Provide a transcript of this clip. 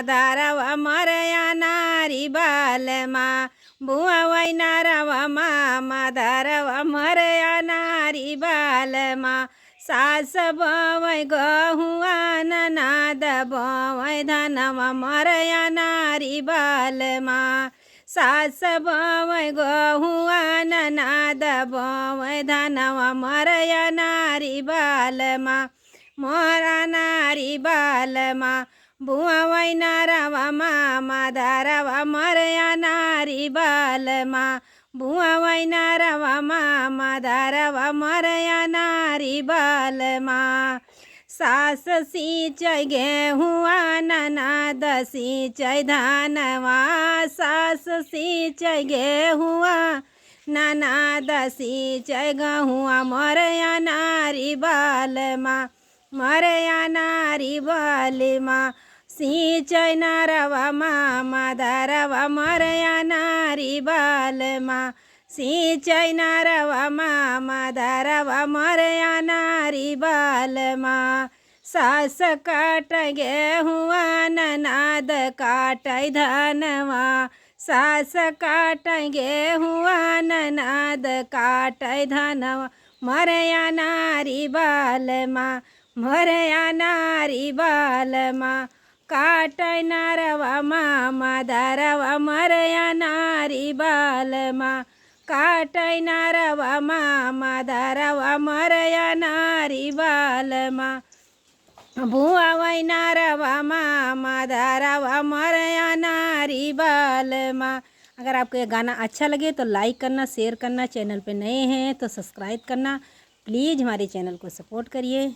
दारवा मरया नारी बालमा बुआ वै नारवा मामा दारवा मरया नारी बालमा सास बवै गहुआ ननाद बवै धनवा मरया नारी बालमा सास बवै गहुआ ननाद बवै धनवा मरया नारी बालमा मोरा नारी बालमा बुआ वै नारवा मामा दारवा मरया नारी बालमा बुआ वै नारवा मामा दारवा मरया नारी बालमा सास सिंचै गेहुआ ननाद सिंचै धानवा सास सिंचै गेहुआ ननाद सिंचै गहुआ मरया नारी बालमा मरया नारी बालमा सिंचै नारवा मामा दारवा मरया नारी बालमा सिंचै नारवा मामा दारवा मरया नारी बालमा सास काटै गेहुआ ननाद काटै धनवा सास काटै गेहुआ ननाद काटै धनवा मरया नारी बालमा मरया नारी बालमा काटै नारवा मामा दारवा मरया नारी बालमा काटै नारवा मामा दारवा मरया नारी बालमा बुआ वै नारवा मामा दारवा मरया नारी बालमा। अगर आपको ये गाना अच्छा लगे तो लाइक करना, शेयर करना, चैनल पे नए हैं तो सब्सक्राइब करना। प्लीज़ हमारे चैनल को सपोर्ट करिए।